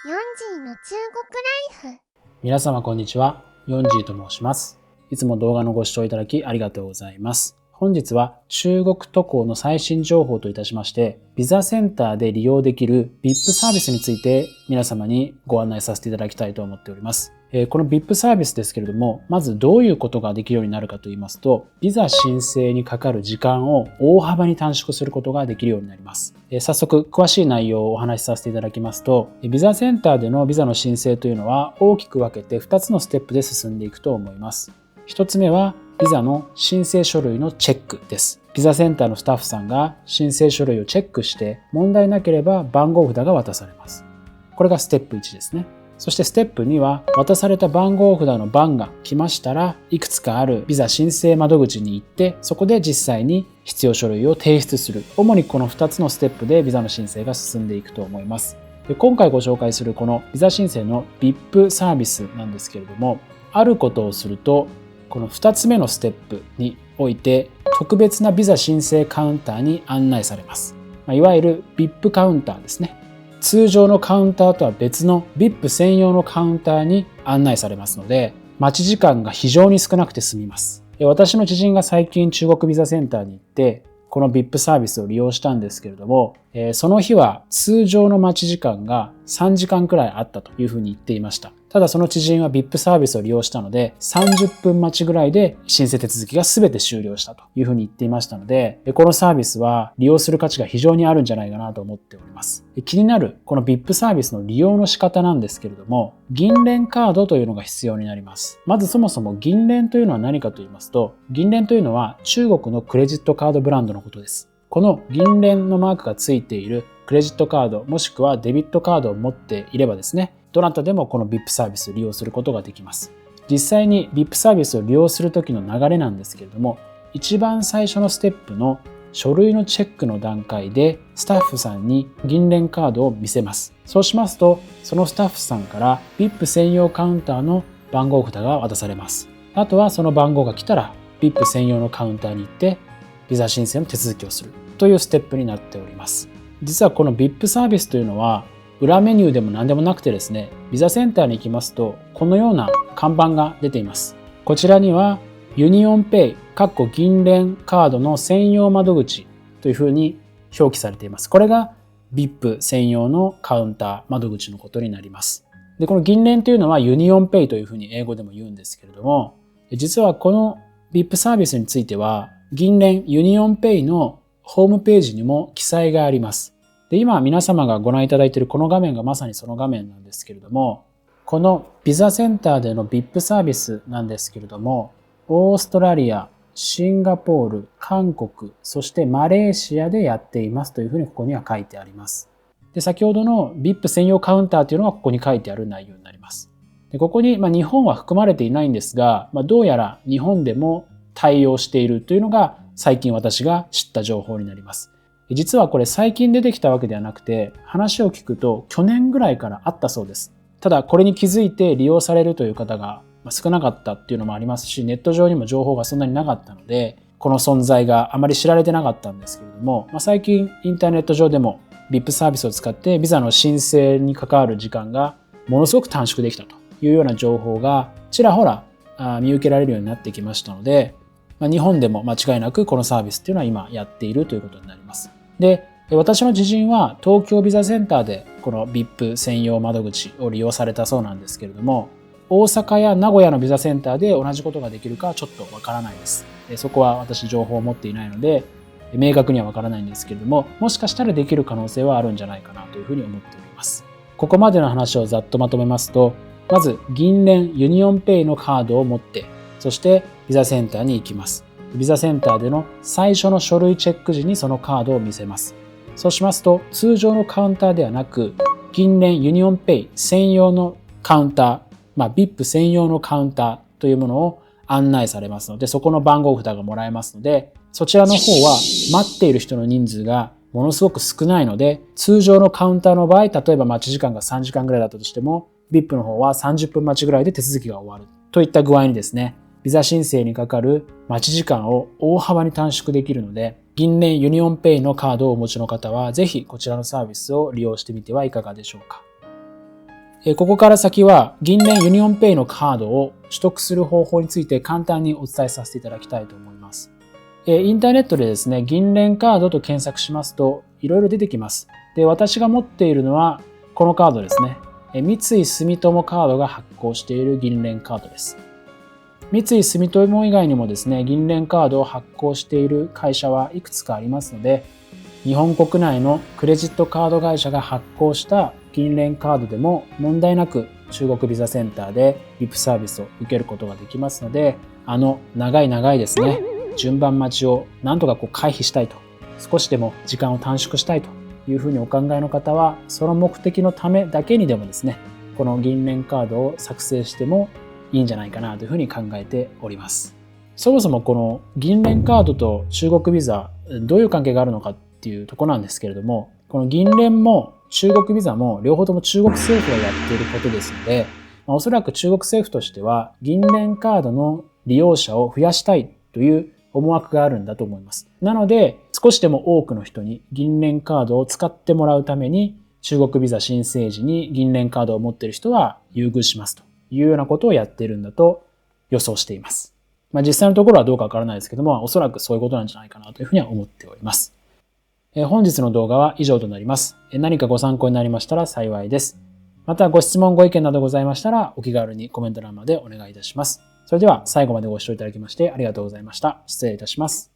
ヨンジーの中国ライフ。皆様こんにちは、ヨンジーと申します。いつも動画のご視聴いただきありがとうございます。本日は中国渡航の最新情報といたしまして、ビザセンターで利用できる VIP サービスについて皆様にご案内させていただきたいと思っております。この VIP サービスですけれども、まずどういうことができるようになるかと言いますと、ビザ申請にかかる時間を大幅に短縮することができるようになります。早速詳しい内容をお話しさせていただきますと、ビザセンターでのビザの申請というのは大きく分けて2つのステップで進んでいくと思います。1つ目はビザの申請書類のチェックです。ビザセンターのスタッフさんが申請書類をチェックして問題なければ番号札が渡されます。これがステップ1ですね。そしてステップ2は渡された番号札の番が来ましたらいくつかあるビザ申請窓口に行ってそこで実際に必要書類を提出する。主にこの2つのステップでビザの申請が進んでいくと思います。で今回ご紹介するこのビザ申請の VIP サービスなんですけれども、あることをするとこの2つ目のステップにおいて特別なビザ申請カウンターに案内されます。いわゆる VIP カウンターですね。通常のカウンターとは別の VIP 専用のカウンターに案内されますので、待ち時間が非常に少なくて済みます。私の知人が最近中国ビザセンターに行ってこの VIP サービスを利用したんですけれども、その日は通常の待ち時間が3時間くらいあったというふうに言っていました。ただその知人は VIP サービスを利用したので30分待ちぐらいで申請手続きが全て終了したというふうに言っていましたので、このサービスは利用する価値が非常にあるんじゃないかなと思っております。気になるこの VIP サービスの利用の仕方なんですけれども、銀聯カードというのが必要になります。まずそもそも銀聯というのは何かと言いますと、銀聯というのは中国のクレジットカードブランドのことです。この銀聯のマークがついているクレジットカードもしくはデビットカードを持っていればですね、どなたでもこの VIP サービスを利用することができます。実際に VIP サービスを利用する時の流れなんですけれども、一番最初のステップの書類のチェックの段階でスタッフさんに銀聯カードを見せます。そうしますと、そのスタッフさんから VIP 専用カウンターの番号札が渡されます。あとはその番号が来たら VIP 専用のカウンターに行ってビザ申請の手続きをするというステップになっております。実はこの VIP サービスというのは裏メニューでも何でもなくてですね、ビザセンターに行きますとこのような看板が出ています。こちらにはユニオンペイ銀聯カードの専用窓口というふうに表記されています。これが VIP 専用のカウンター窓口のことになります。で、この銀聯というのはユニオンペイというふうに英語でも言うんですけれども、実はこの VIP サービスについては銀聯ユニオンペイのホームページにも記載があります。で、今皆様がご覧いただいているこの画面がまさにその画面なんですけれども、このビザセンターでの VIP サービスなんですけれども、オーストラリア、シンガポール、韓国、そしてマレーシアでやっていますというふうにここには書いてあります。で、先ほどの VIP 専用カウンターというのはここに書いてある内容になります。で、ここに日本は含まれていないんですが、どうやら日本でも対応しているというのが最近私が知った情報になります。実はこれ最近出てきたわけではなくて、話を聞くと去年ぐらいからあったそうです。ただこれに気づいて利用されるという方が少なかったっていうのもありますし、ネット上にも情報がそんなになかったので、この存在があまり知られてなかったんですけれども、最近インターネット上でも VIP サービスを使ってビザの申請に関わる時間がものすごく短縮できたというような情報がちらほら見受けられるようになってきましたので、日本でも間違いなくこのサービスっていうのは今やっているということになります。で、私の知人は東京ビザセンターでこの VIP 専用窓口を利用されたそうなんですけれども、大阪や名古屋のビザセンターで同じことができるかはちょっとわからないです。そこは私情報を持っていないので明確にはわからないんですけれども、もしかしたらできる可能性はあるんじゃないかなというふうに思っております。ここまでの話をざっとまとめますと、まず銀聯ユニオンペイのカードを持って、そしてビザセンターに行きます。ビザセンターでの最初の書類チェック時にそのカードを見せます。そうしますと通常のカウンターではなく銀聯ユニオンペイ専用のカウンター、VIP 専用のカウンターというものを案内されますので、そこの番号札がもらえますので、そちらの方は待っている人の人数がものすごく少ないので、通常のカウンターの場合、例えば待ち時間が3時間ぐらいだったとしても、VIP の方は30分待ちぐらいで手続きが終わるといった具合にですね、ビザ申請にかかる待ち時間を大幅に短縮できるので、銀聯ユニオンペイのカードをお持ちの方はぜひこちらのサービスを利用してみてはいかがでしょうか。ここから先は銀聯ユニオンペイのカードを取得する方法について簡単にお伝えさせていただきたいと思います。インターネットでですね、銀聯カードと検索しますといろいろ出てきます。で、私が持っているのはこのカードですね。三井住友カードが発行している銀聯カードです。三井住友以外にもですね、銀聯カードを発行している会社はいくつかありますので、日本国内のクレジットカード会社が発行した銀聯カードでも問題なく中国ビザセンターでリップサービスを受けることができますので、長いですね、順番待ちをなんとか回避したいと、少しでも時間を短縮したいというふうにお考えの方は、その目的のためだけにでもですね、この銀聯カードを作成してもいいんじゃないかなというふうに考えております。そもそもこの銀聯カードと中国ビザ、どういう関係があるのかっていうところなんですけれども、この銀聯も中国ビザも両方とも中国政府がやっていることですので、おそらく中国政府としては銀聯カードの利用者を増やしたいという思惑があるんだと思います。なので、少しでも多くの人に銀聯カードを使ってもらうために、中国ビザ申請時に銀聯カードを持っている人は優遇しますというようなことをやっているんだと予想しています。実際のところはどうかわからないですけども、おそらくそういうことなんじゃないかなというふうには思っております。本日の動画は以上となります。何かご参考になりましたら幸いです。またご質問ご意見などございましたらお気軽にコメント欄までお願いいたします。それでは最後までご視聴いただきましてありがとうございました。失礼いたします。